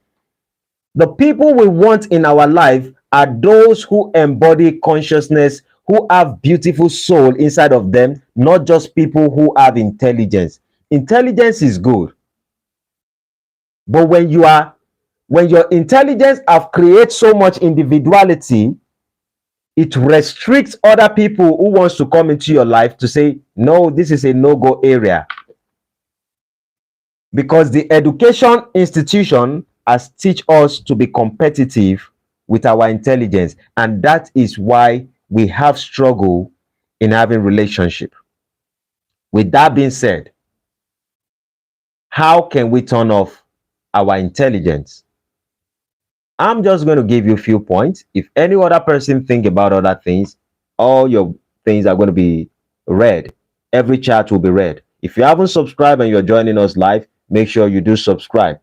the people we want in our life are those who embody consciousness, who have beautiful soul inside of them, not just people who have intelligence. Intelligence is good. But when When your intelligence have created so much individuality, it restricts other people who wants to come into your life to say, no, this is a no-go area. Because the education institution has teach us to be competitive with our intelligence, and that is why we have struggle in having relationship. With that being said, how can we turn off our intelligence? I'm just going to give you a few points. If any other person think about other things, all your things are going to be read. Every chat will be read. If you haven't subscribed and you're joining us live, make sure you do subscribe.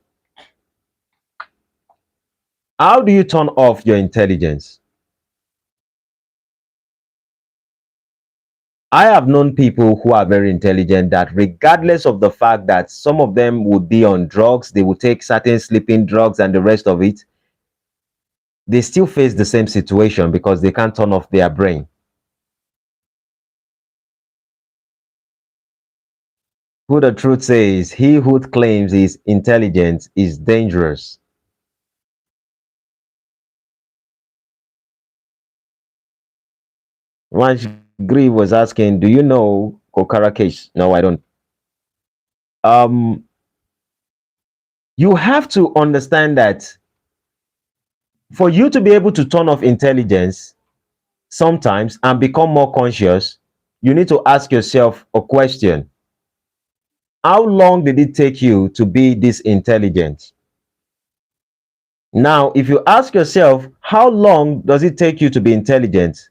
How do you turn off your intelligence? I have known people who are very intelligent that regardless of the fact that some of them would be on drugs, they would take certain sleeping drugs and the rest of it, they still face the same situation because they can't turn off their brain. Who the truth says, he who claims his intelligence is dangerous. Raj Gree was asking, do you know Kokara case? No, I don't. Um, you have to understand that for you to be able to turn off intelligence sometimes and become more conscious, you need to ask yourself a question. How long did it take you to be this intelligent? Now, if you ask yourself, how long does it take you to be intelligent?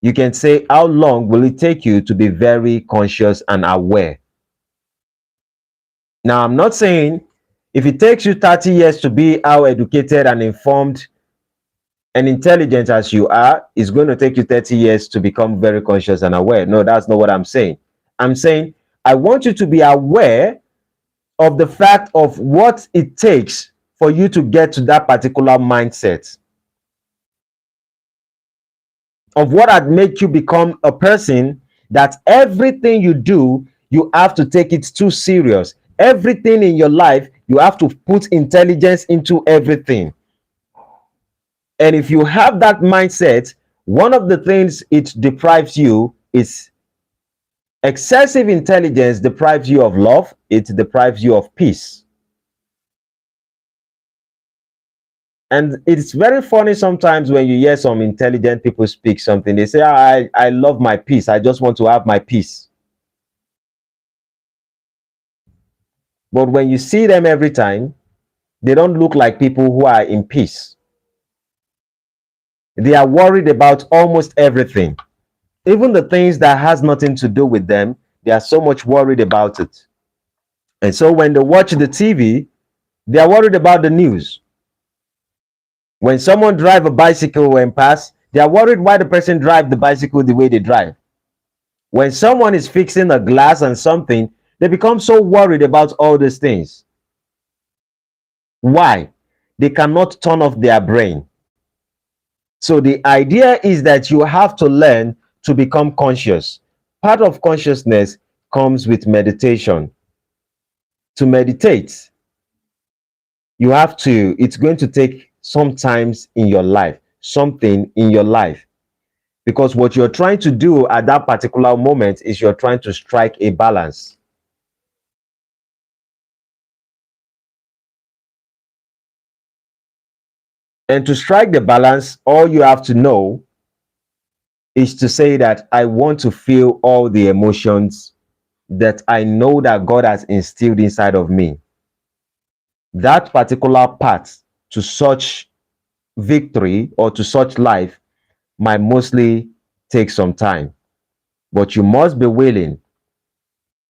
You can say, how long will it take you to be very conscious and aware? Now, I'm not saying if it takes you 30 years to be how educated and informed and intelligent as you are, it's going to take you 30 years to become very conscious and aware. No, that's not what I'm saying. I'm saying I want you to be aware of the fact of what it takes for you to get to that particular mindset, of what had make you become a person that everything you do, you have to take it too serious. Everything in your life, you have to put intelligence into everything. And if you have that mindset, one of the things it deprives you is excessive intelligence deprives you of love, it deprives you of peace. And it's very funny sometimes when you hear some intelligent people speak something, they say, I love my peace, I just want to have my peace. But when you see them every time, they don't look like people who are in peace. They are worried about almost everything. Even the things that has nothing to do with them, they are so much worried about it. And so when they watch the TV, they are worried about the news. When someone drive a bicycle and pass, they are worried why the person drive the bicycle the way they drive. When someone is fixing a glass and something, they become so worried about all these things. Why? They cannot turn off their brain. So the idea is that you have to learn to become conscious. Part of consciousness comes with meditation. To meditate, you have to, it's going to take some times in your life, something in your life. Because what you're trying to do at that particular moment is you're trying to strike a balance. And to strike the balance, all you have to know is to say that I want to feel all the emotions that I know that God has instilled inside of me. That particular path to such victory or to such life might mostly take some time, but you must be willing.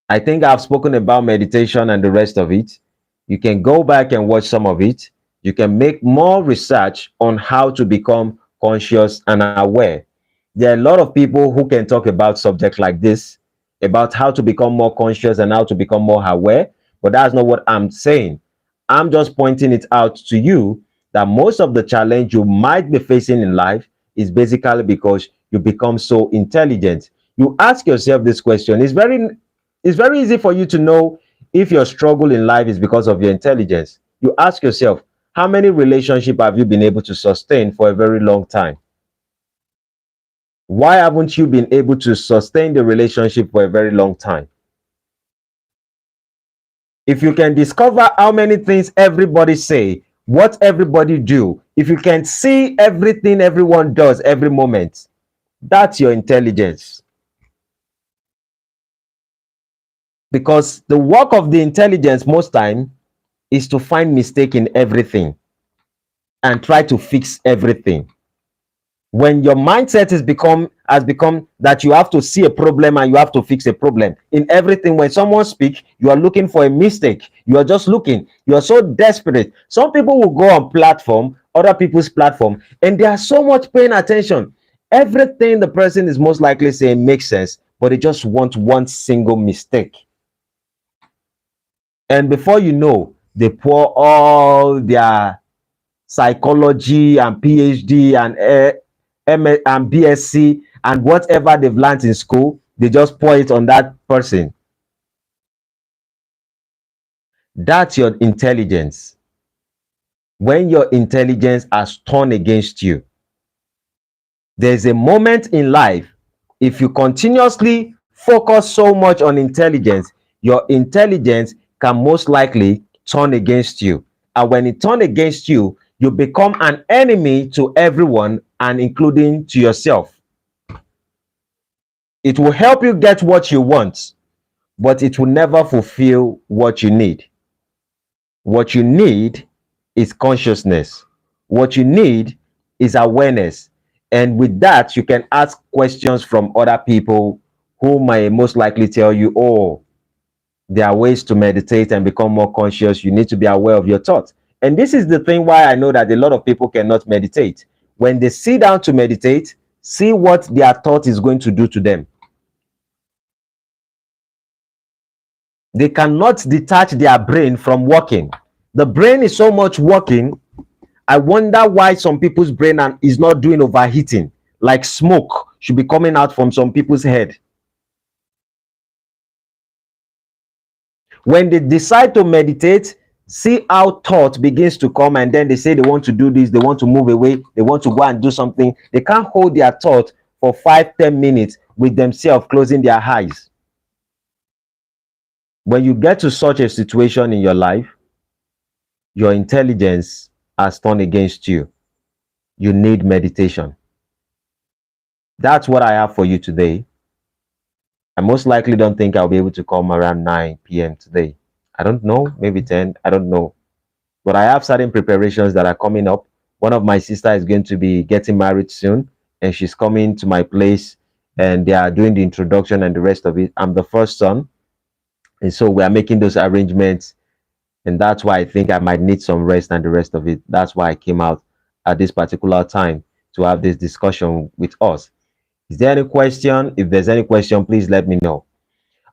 I think I've spoken about meditation and the rest of it. You can go back and watch some of it. You can make more research on how to become conscious and aware. There are a lot of people who can talk about subjects like this, about how to become more conscious and how to become more aware, but that's not what I'm saying. I'm just pointing it out to you that most of the challenge you might be facing in life is basically because you become so intelligent. You ask yourself this question. It's very easy for you to know if your struggle in life is because of your intelligence. You ask yourself, how many relationships have you been able to sustain for a very long time? Why haven't you been able to sustain the relationship for a very long time? If you can discover how many things everybody say, what everybody do, if you can see everything everyone does every moment, that's your intelligence. Because the work of the intelligence most time is to find mistake in everything and try to fix everything. When your mindset has become that you have to see a problem and you have to fix a problem in everything, when someone speaks, you are looking for a mistake. You are just looking. You are so desperate. Some people will go on platform, other people's platform, and they are so much paying attention. Everything the person is most likely saying makes sense, but they just want one single mistake. And before you know, they pour all their psychology and PhD and and BSc and whatever they've learned in school, they just pour it on that person. That's your intelligence. When your intelligence has turned against you, there's a moment in life, if you continuously focus so much on intelligence, your intelligence can most likely turn against you. And when it turns against you, you become an enemy to everyone and including to yourself. It will help you get what you want, but it will never fulfill what you need. What you need is consciousness. What you need is awareness. And with that, you can ask questions from other people who may most likely tell you, oh, there are ways to meditate and become more conscious. You need to be aware of your thoughts. And this is the thing why I know that a lot of people cannot meditate. When they sit down to meditate, see what their thought is going to do to them. They cannot detach their brain from working. The brain is so much working. I wonder why some people's brain is not doing overheating, like smoke should be coming out from some people's head. When they decide to meditate, see how thought begins to come, and then they say they want to do this, they want to move away, they want to go and do something. They can't hold their thought for 5-10 minutes with themselves closing their eyes. When you get to such a situation in your life, your intelligence has turned against you. You need meditation. That's what I have for you today. I most likely don't think I'll be able to come around 9 p.m. today. I don't know, maybe 10, I don't know. But I have certain preparations that are coming up. One of my sisters is going to be getting married soon, and she's coming to my place, and they are doing the introduction and the rest of it. I'm the first son, and so we are making those arrangements, and that's why I think I might need some rest and the rest of it. That's why I came out at this particular time to have this discussion with us. Is there any question? If there's any question, please let me know.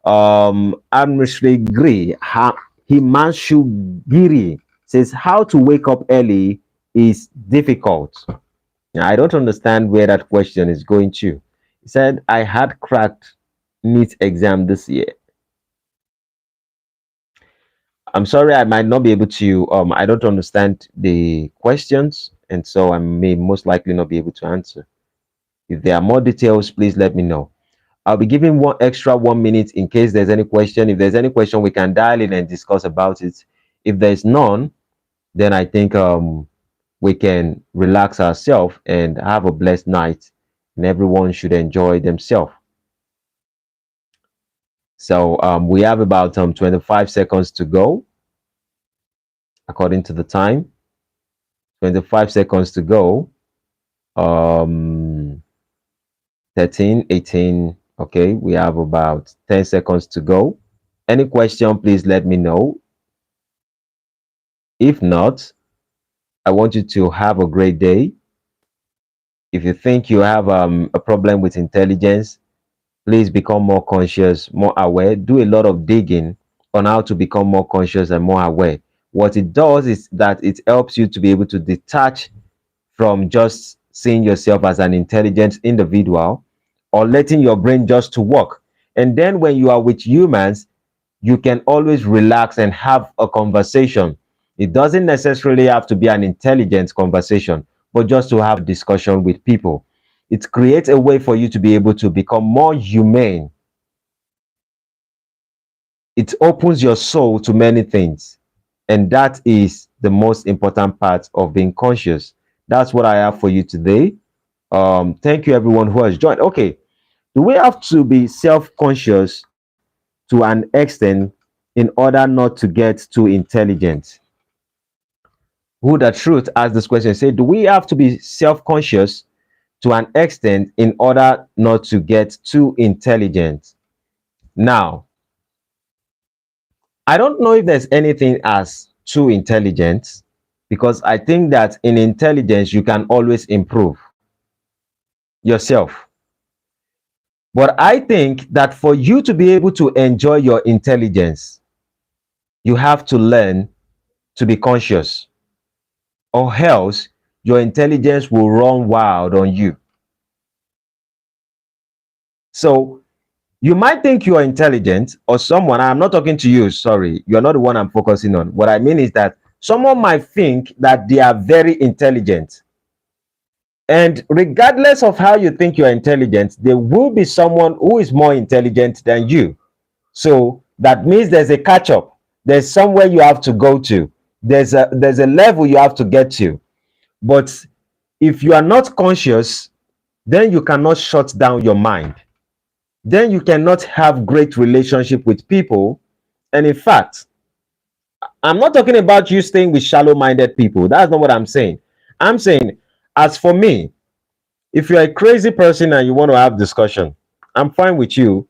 Amrishri Gri Himanshu Giri says, how to wake up early is difficult. Now, I don't understand where that question is going to. He said, I had cracked NEET exam this year. I'm sorry, I might not be able to, I don't understand the questions, and so I may most likely not be able to answer. If there are more details, please let me know. I'll be giving 1 minute in case there's any question. If there's any question, we can dial in and discuss about it. If there's none, then I think we can relax ourselves and have a blessed night, and everyone should enjoy themselves. So we have about 25 seconds to go, according to the time. 25 seconds to go. 13, 18. Okay, we have about 10 seconds to go. Any question, please let me know. If not, I want you to have a great day. If you think you have a problem with intelligence, please become more conscious, more aware. Do a lot of digging on how to become more conscious and more aware. What it does is that it helps you to be able to detach from just seeing yourself as an intelligent individual or letting your brain just to work. And then when you are with humans, you can always relax and have a conversation. It doesn't necessarily have to be an intelligent conversation, but just to have discussion with people. It creates a way for you to be able to become more humane. It opens your soul to many things. And that is the most important part of being conscious. That's what I have for you today. Thank you, everyone who has joined. Okay, do we have to be self-conscious to an extent in order not to get too intelligent? Who the truth asked this question, say, do we have to be self-conscious to an extent in order not to get too intelligent? Now, I don't know if there's anything as too intelligent, because I think that in intelligence you can always improve yourself. But I think that for you to be able to enjoy your intelligence, you have to learn to be conscious, or else your intelligence will run wild on you. So you might think you are intelligent, or someone, I'm not talking to you, sorry, you're not the one I'm focusing on. What I mean is that someone might think that they are very intelligent. And regardless of how you think you're intelligent, there will be someone who is more intelligent than you. So that means there's a catch up. There's somewhere you have to go to. There's a level you have to get to. But if you are not conscious, then you cannot shut down your mind. Then you cannot have great relationship with people. And in fact, I'm not talking about you staying with shallow-minded people. That's not what I'm saying. I'm saying, as for me, if you're a crazy person and you want to have discussion, I'm fine with you.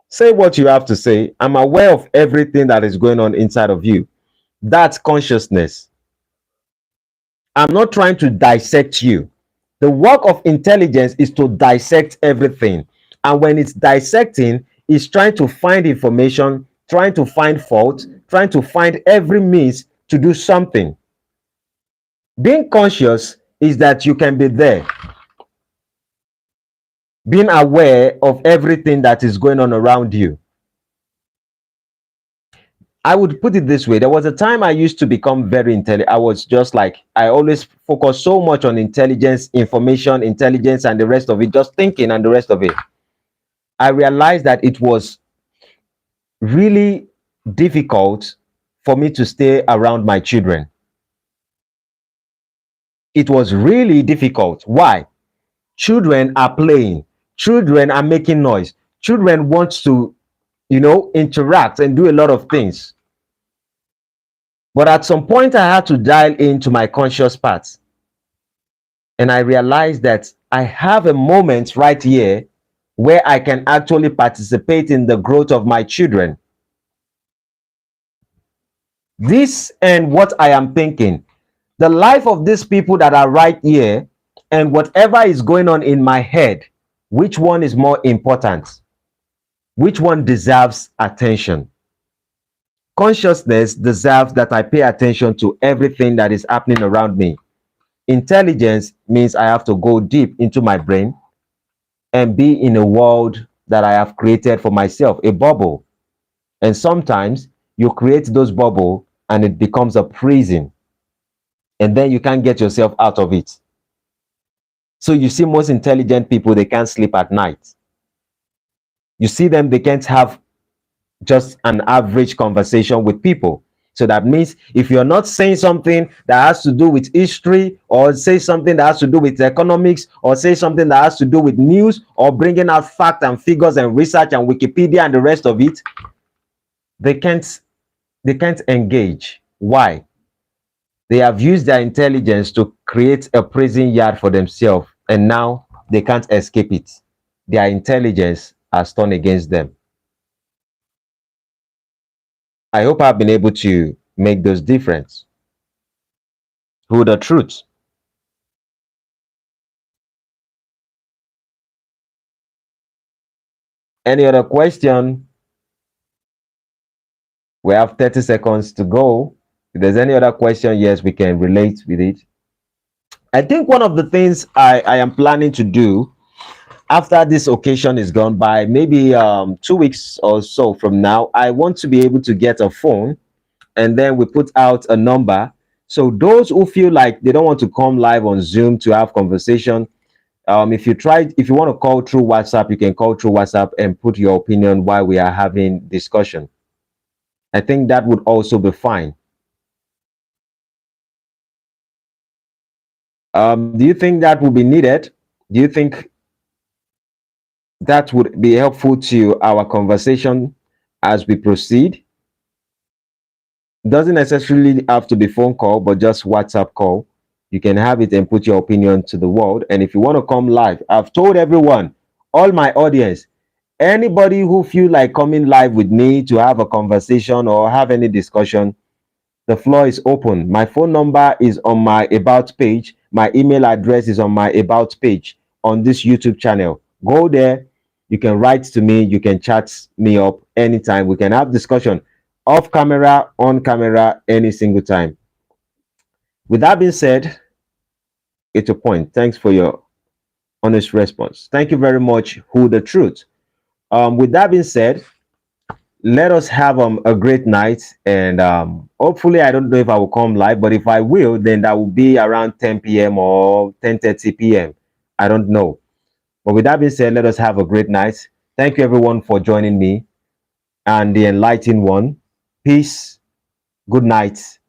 Say what you have to say. I'm aware of everything that is going on inside of you. That's consciousness. I'm not trying to dissect you. The work of intelligence is to dissect everything. And when it's dissecting, it's trying to find information, trying to find fault, trying to find every means to do something. Being conscious is that you can be there, being aware of everything that is going on around you. I would put it this way. There was a time I used to become very intelligent. I was just like, I always focus so much on intelligence, information, intelligence, and the rest of it, just thinking and the rest of it. I realized that it was really difficult for me to stay around my children. It was really difficult. Why? Children are playing. Children are making noise. Children want to, interact and do a lot of things. But at some point, I had to dial into my conscious part. And I realized that I have a moment right here where I can actually participate in the growth of my children. This and what I am thinking, the life of these people that are right here, and whatever is going on in my head, which one is more important? Which one deserves attention? Consciousness deserves that I pay attention to everything that is happening around me. Intelligence means I have to go deep into my brain and be in a world that I have created for myself, a bubble. And sometimes you create those bubbles and it becomes a prison. And then you can't get yourself out of it. So you see most intelligent people, they can't sleep at night. You see them, they can't have just an average conversation with people. So that means if you're not saying something that has to do with history, or say something that has to do with economics, or say something that has to do with news, or bringing out facts and figures and research and Wikipedia and the rest of it, they can't engage. Why? They have used their intelligence to create a prison yard for themselves, and now they can't escape it. Their intelligence has turned against them. I hope I've been able to make those difference. Who the truth? Any other question? We have 30 seconds to go. If there's any other question, yes, we can relate with it. I think one of the things I am planning to do after this occasion is gone by, maybe 2 weeks or so from now, I want to be able to get a phone, and then we put out a number So those who feel like they don't want to come live on Zoom to have conversation, if you want to call through WhatsApp, you can call through WhatsApp and put your opinion while we are having discussion. I think that would also be fine. Do you think that would be needed? Do you think that would be helpful to our conversation as we proceed? Doesn't necessarily have to be phone call, but just WhatsApp call. You can have it and put your opinion to the world. And if you want to come live, I've told everyone, all my audience, anybody who feel like coming live with me to have a conversation or have any discussion, the floor is open. My phone number is on my about page. My email address is on my about page on this YouTube channel. Go there. You can write to me. You can chat me up anytime. We can have discussion off camera, on camera, any single time. With that being said, it's a point. Thanks for your honest response. Thank you very much, Who the Truth. With that being said, let us have a great night, and hopefully I don't know if I will come live, but if I will, then that will be around 10 p.m. or 10:30 p.m. I don't know. But with that being said, let us have a great night. Thank you everyone for joining me and the enlightened one. Peace. Good night.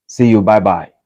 See you. Bye bye.